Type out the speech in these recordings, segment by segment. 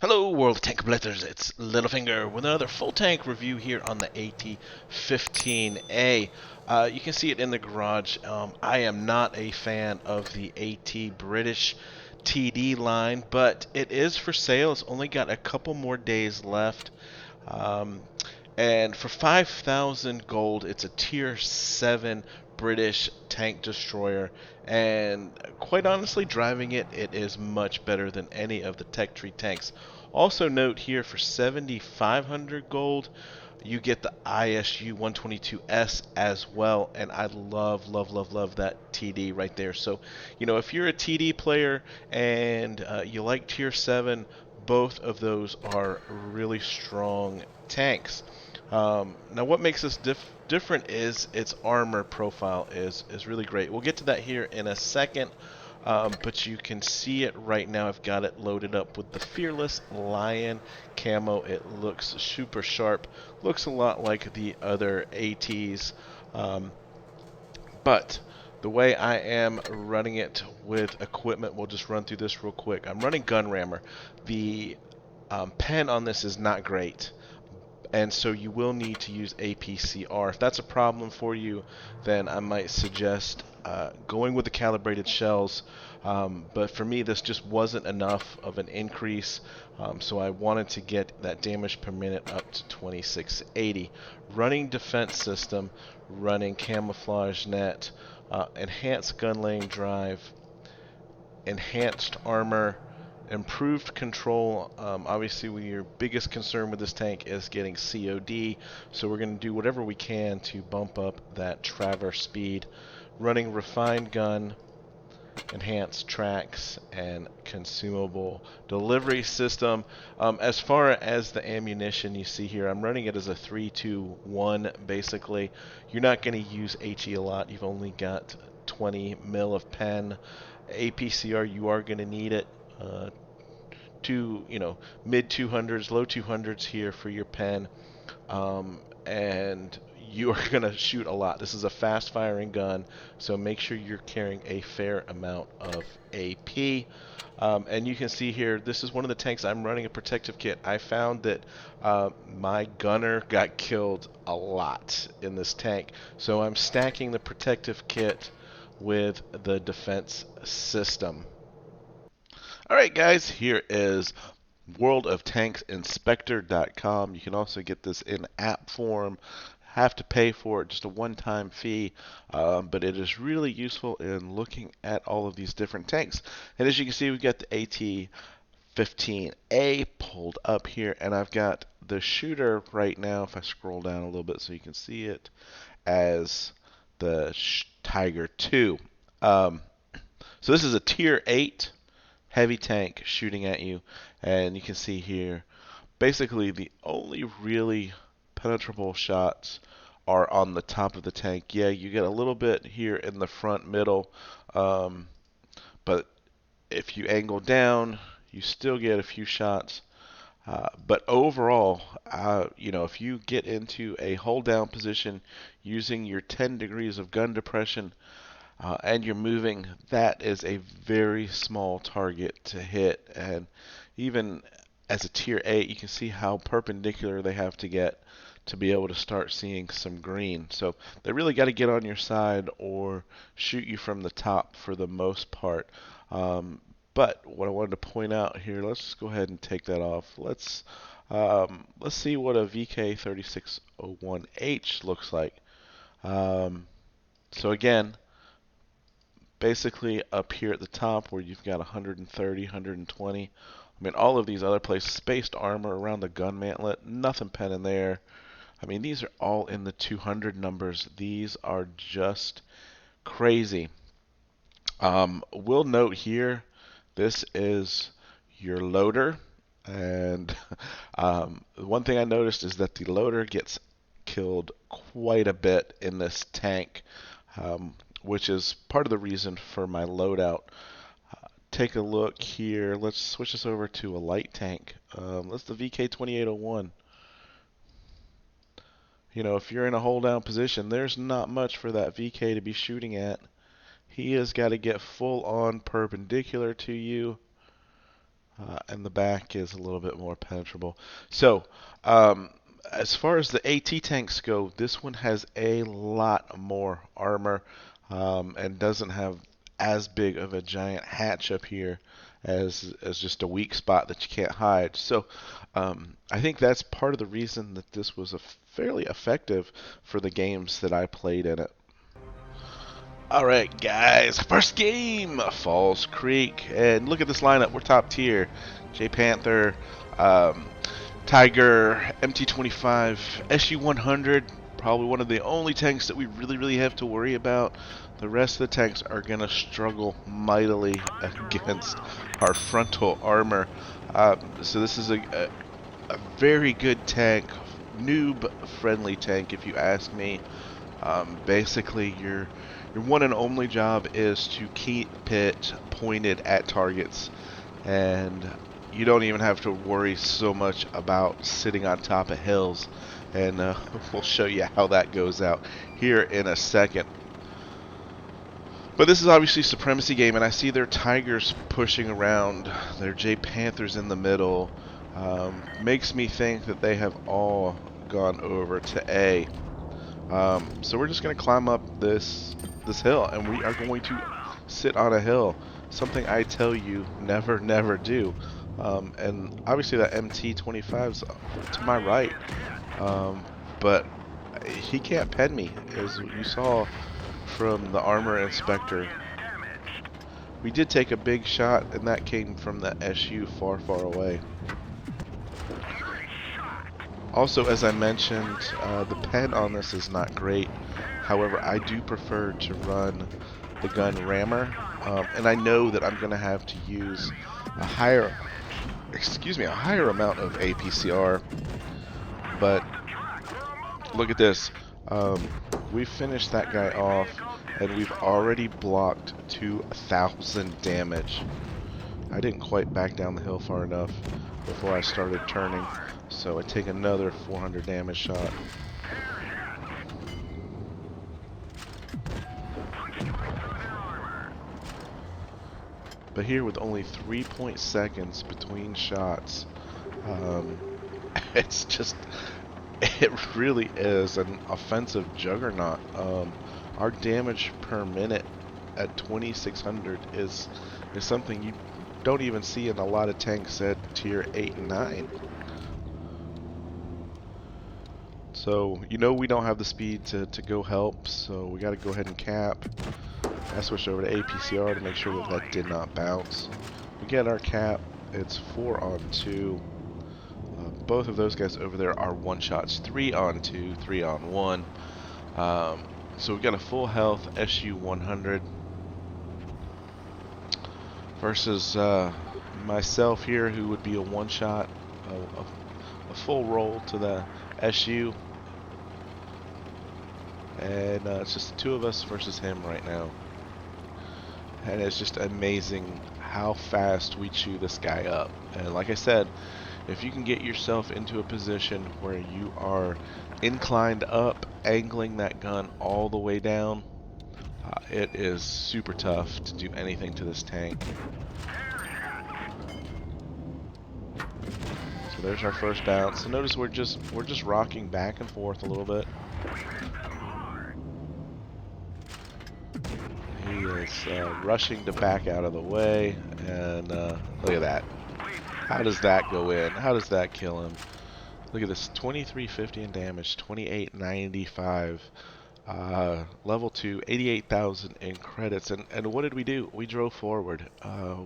Hello, World of Tank Blitzers. It's Littlefinger with another full tank review here on the AT-15A. You can see it in the garage. I am not a fan of the AT British TD line, but it is for sale. It's only got a couple more days left. Um, and for 5,000 gold, it's a tier 7 British tank destroyer. And quite honestly, driving it, it is much better than any of the tech tree tanks. Also note here for 7,500 gold, you get the ISU 122S as well, and I love that TD right there. So, if you're a TD player and you like tier 7, both of those are really strong tanks. Now, what makes this different is its armor profile is really great. We'll get to that here in a second, but you can see it right now. I've got it loaded up with the Fearless Lion camo. It looks super sharp. Looks a lot like the other ATs, um, but the way I am running it with equipment, we'll just run through this real quick. I'm running Gun Rammer. The pen on this is not great, and so you will need to use APCR. If that's a problem for you, then I might suggest going with the calibrated shells. But for me, this just wasn't enough of an increase, so I wanted to get that damage per minute up to 2680. Running defense system, running camouflage net, enhanced gun laying drive, enhanced armor, improved control. Obviously, your biggest concern with this tank is getting COD, so we're going to do whatever we can to bump up that traverse speed. Running refined gun, enhanced tracks, and consumable delivery system. As far as the ammunition, you see here, I'm running it as a 3-2-1 basically. You're not going to use HE a lot. You've only got 20 mil of pen. APCR, you are going to need it. To mid 200s, low 200s here for your pen, and you are going to shoot a lot. This is a fast firing gun, so make sure you're carrying a fair amount of AP. And you can see here, this is one of the tanks I'm running a protective kit. I found that my gunner got killed a lot in this tank, so I'm stacking the protective kit with the defense system. Alright guys, here is worldoftanksinspector.com. You can also get this in app form. Have to pay for it, just a one-time fee, but it is really useful in looking at all of these different tanks. And as you can see, we've got the AT-15A pulled up here, and I've got the shooter right now, if I scroll down a little bit so you can see it, as the Tiger 2. So this is a tier 8 heavy tank shooting at you, and you can see here basically the only really penetrable shots are on the top of the tank. Yeah, you get a little bit here in the front middle, but if you angle down, you still get a few shots. But overall, if you get into a hold down position using your 10 degrees of gun depression, and you're moving, that is a very small target to hit. And even as a tier 8, you can see how perpendicular they have to get to be able to start seeing some green. So they really got to get on your side or shoot you from the top for the most part. But what I wanted to point out here, let's just go ahead and take that off. Let's see what a VK3601H looks like. So again, basically up here at the top where you've got 130, 120. I mean, all of these other places, spaced armor around the gun mantlet, nothing pen in there. I mean, these are all in the 200 numbers. These are just crazy. We'll note here, this is your loader. And one thing I noticed is that the loader gets killed quite a bit in this tank. Which is part of the reason for my loadout. Take a look here. Let's switch this over to a light tank. That's the VK2801. If you're in a hold down position, there's not much for that VK to be shooting at. He has got to get full on perpendicular to you. and the back is a little bit more penetrable. So, um, as far as the AT tanks go, this one has a lot more armor and doesn't have as big of a giant hatch up here as just a weak spot that you can't hide. So, I think that's part of the reason that this was fairly effective for the games that I played in it. Alright guys, first game, Falls Creek, and look at this lineup, we're top tier. J Panther, um, Tiger, MT-25, SU-100, probably one of the only tanks that we really have to worry about. The rest of the tanks are going to struggle mightily against our frontal armor. So this is a very good tank, noob-friendly tank if you ask me. Basically, your one and only job is to keep it pointed at targets, and you don't even have to worry so much about sitting on top of hills. And we'll show you how that goes out here in a second. But this is obviously a supremacy game, and I see their Tigers pushing around, their J Panthers in the middle. Makes me think that they have all gone over to A. So we're just going to climb up this hill, and we are going to sit on a hill. Something I tell you never do. And obviously that MT-25's to my right. But he can't pen me, as you saw from the armor inspector. We did take a big shot, and that came from the SU far away. Also, as I mentioned, the pen on this is not great. However, I do prefer to run the gun rammer, and I know that I'm going to have to use a higher amount of APCR. But look at this. We finished that guy off, and we've already blocked 2,000 damage. I didn't quite back down the hill far enough before I started turning, so I take another 400 damage shot. But here, with only 3 seconds between shots, it's just, it really is an offensive juggernaut. Our damage per minute at 2,600 is something you don't even see in a lot of tanks at tier 8 and 9. So, you know, we don't have the speed to go help, so we got to go ahead and cap. I switched over to APCR to make sure that that did not bounce. We get our cap. It's 4 on 2. Both of those guys over there are one shots. 3 on 2, 3 on 1. So we got a full health SU-100 versus myself here, who would be a one shot, a full roll to the SU. And it's just the two of us versus him right now. And it's just amazing how fast we chew this guy up. And like I said, if you can get yourself into a position where you are inclined up, angling that gun all the way down, it is super tough to do anything to this tank. So there's our first bounce. So notice we're just rocking back and forth a little bit. He is rushing to back out of the way, and look at that. How does that go in? How does that kill him? Look at this, 2350 in damage, 2895. Level 2, 88,000 in credits. And what did we do? We drove forward.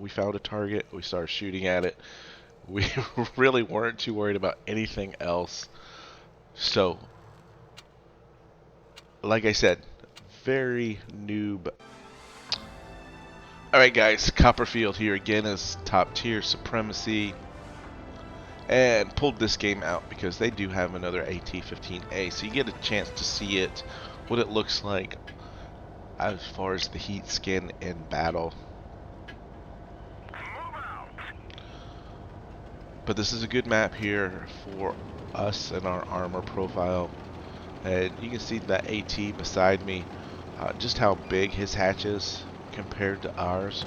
We found a target. We started shooting at it. We really weren't too worried about anything else. So, like I said, very noob. Alright guys, Copperfield here again as top tier supremacy, and pulled this game out because they do have another AT-15A, so you get a chance to see it, what it looks like as far as the heat skin in battle. But this is a good map here for us and our armor profile, and you can see that AT beside me, just how big his hatch is compared to ours.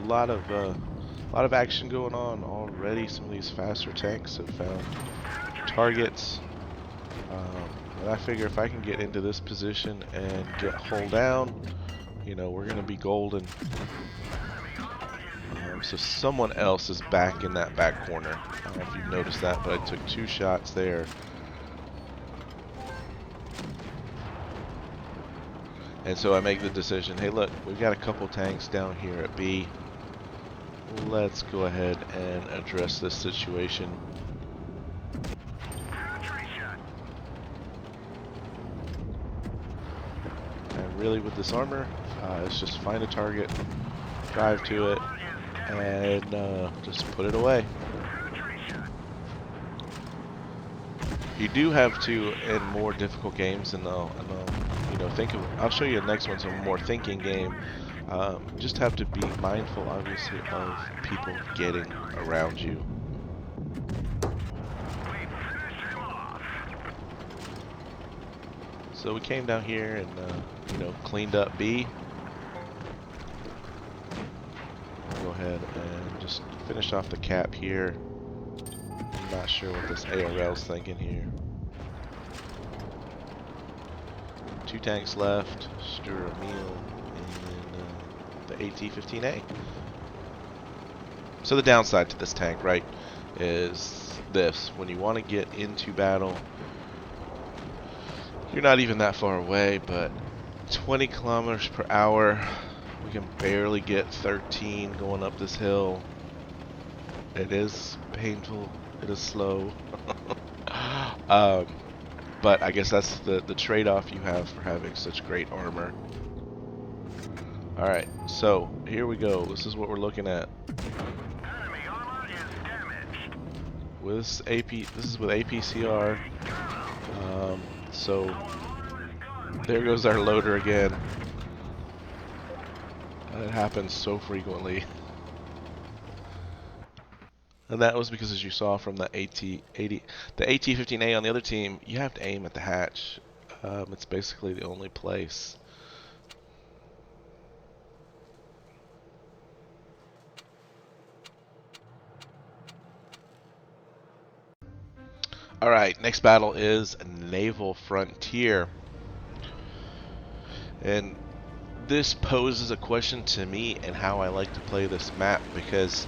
lot of action going on already. Some of these faster tanks have found targets. And I figure if I can get into this position and get hull down, you know, we're going to be golden. So someone else is back in that back corner. I don't know if you've noticed that, but I took 2 shots there. And so I make the decision, hey look, we've got a couple tanks down here at B. Let's go ahead and address this situation. And really with this armor, it's just find a target, drive to it, and just put it away. You do have to, in more difficult games, and I'll you know, I'll show you the next one's a more thinking game. Just have to be mindful, obviously, of people getting around you. So we came down here and you know, cleaned up B. I'll go ahead and just finish off the cap here. I'm not sure what this ARL's thinking here. 2 tanks left, stir a meal, and the AT-15A. So the downside to this tank, right, is this. When you want to get into battle, you're not even that far away, but 20 kilometers per hour, we can barely get 13 going up this hill. It is painful, it is slow. But I guess that's the trade-off you have for having such great armor. Alright, so here we go. This is what we're looking at. Enemy armor is damaged. With this is with APCR. So there goes our loader again. That happens so frequently. And that was because, as you saw from the AT-15A on the other team, you have to aim at the hatch. It's basically the only place. Alright, next battle is Naval Frontier. And this poses a question to me and how I like to play this map, because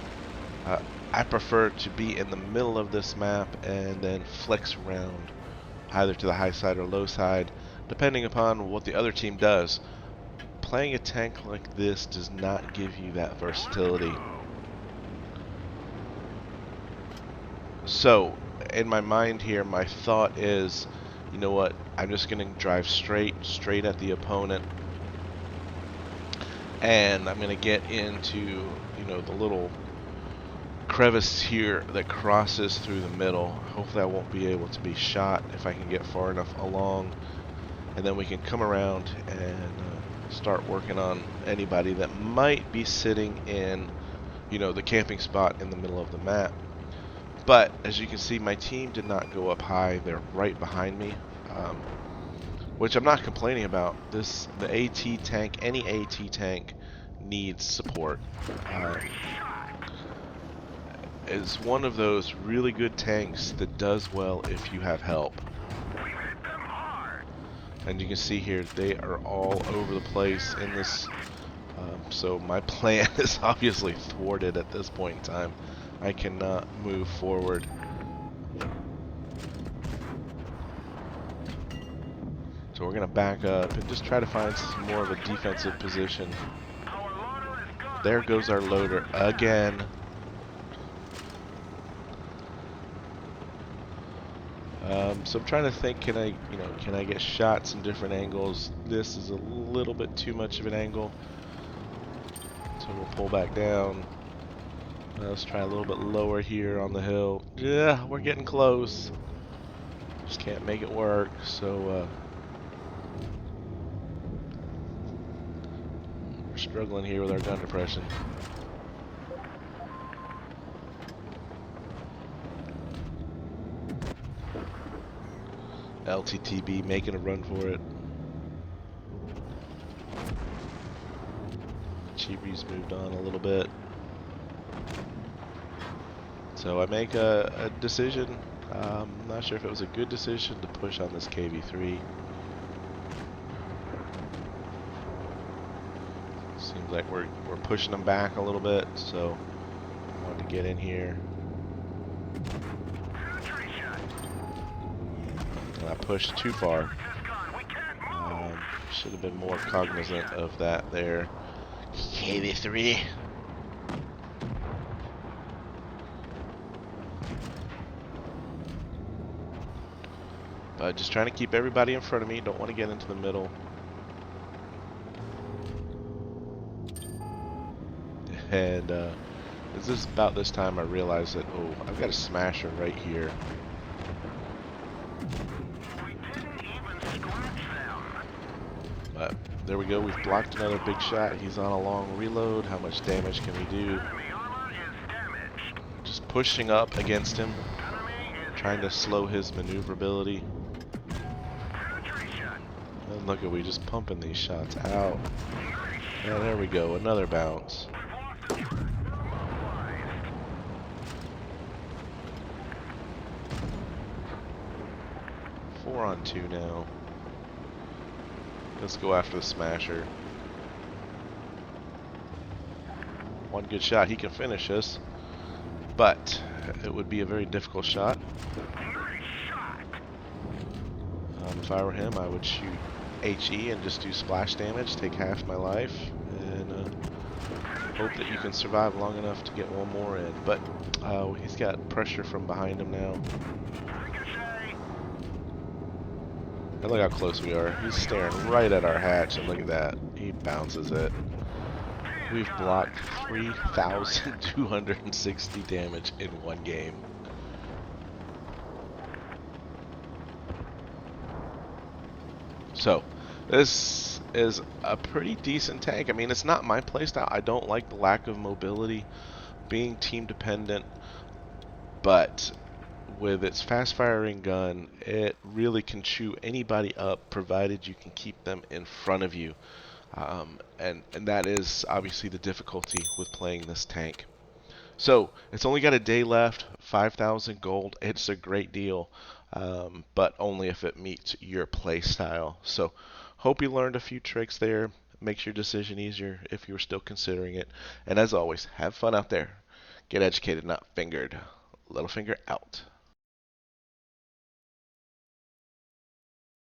I prefer to be in the middle of this map and then flex around either to the high side or low side, depending upon what the other team does. Playing a tank like this does not give you that versatility. So, in my mind here, my thought is, you know what, I'm just going to drive straight at the opponent, and I'm going to get into, you know, the little crevice here that crosses through the middle. Hopefully I won't be able to be shot if I can get far enough along, and then we can come around and start working on anybody that might be sitting in, you know, the camping spot in the middle of the map. But as you can see, my team did not go up high. They're right behind me, which I'm not complaining about. The AT tank, any AT tank needs support. Is one of those really good tanks that does well if you have help. And you can see here, they are all over the place in this. So my plan is obviously thwarted at this point in time. I cannot move forward. So we're going to back up and just try to find some more of a defensive position. There goes our loader again. So I'm trying to think, can I get shots in different angles? This is a little bit too much of an angle. So we'll pull back down. Let's try a little bit lower here on the hill. Yeah, we're getting close. Just can't make it work, so we're struggling here with our gun depression. LTTB making a run for it. Chibi's moved on a little bit. So I make a decision. Not sure if it was a good decision to push on this KV-3. Seems like we're pushing them back a little bit, so I wanted to get in here. And I pushed too far. Should have been more cognizant of that there. KV-3. But just trying to keep everybody in front of me. Don't want to get into the middle. And this is about this time I realized that, oh, I've got a smasher right here. But there we go. We've blocked another big shot. He's on a long reload. How much damage can we do? Just pushing up against him, trying to slow his maneuverability. And look at, we just pumping these shots out. And there we go, another bounce. 4 on 2 now. Let's go after the smasher. One good shot, he can finish us. But it would be a very difficult shot. If I were him, I would shoot HE and just do splash damage, take half my life, and hope that you can survive long enough to get one more in. But he's got pressure from behind him now. And look how close we are. He's staring right at our hatch, and look at that. He bounces it. We've blocked 3,260 damage in one game. So, this is a pretty decent tank. I mean, it's not my playstyle. I don't like the lack of mobility, being team dependent, but with its fast firing gun, it really can chew anybody up provided you can keep them in front of you. And that is obviously the difficulty with playing this tank. So it's only got a day left, 5,000 gold. It's a great deal, but only if it meets your play style. So hope you learned a few tricks there. Makes your decision easier if you're still considering it. And as always, have fun out there. Get educated, not fingered. Littlefinger out.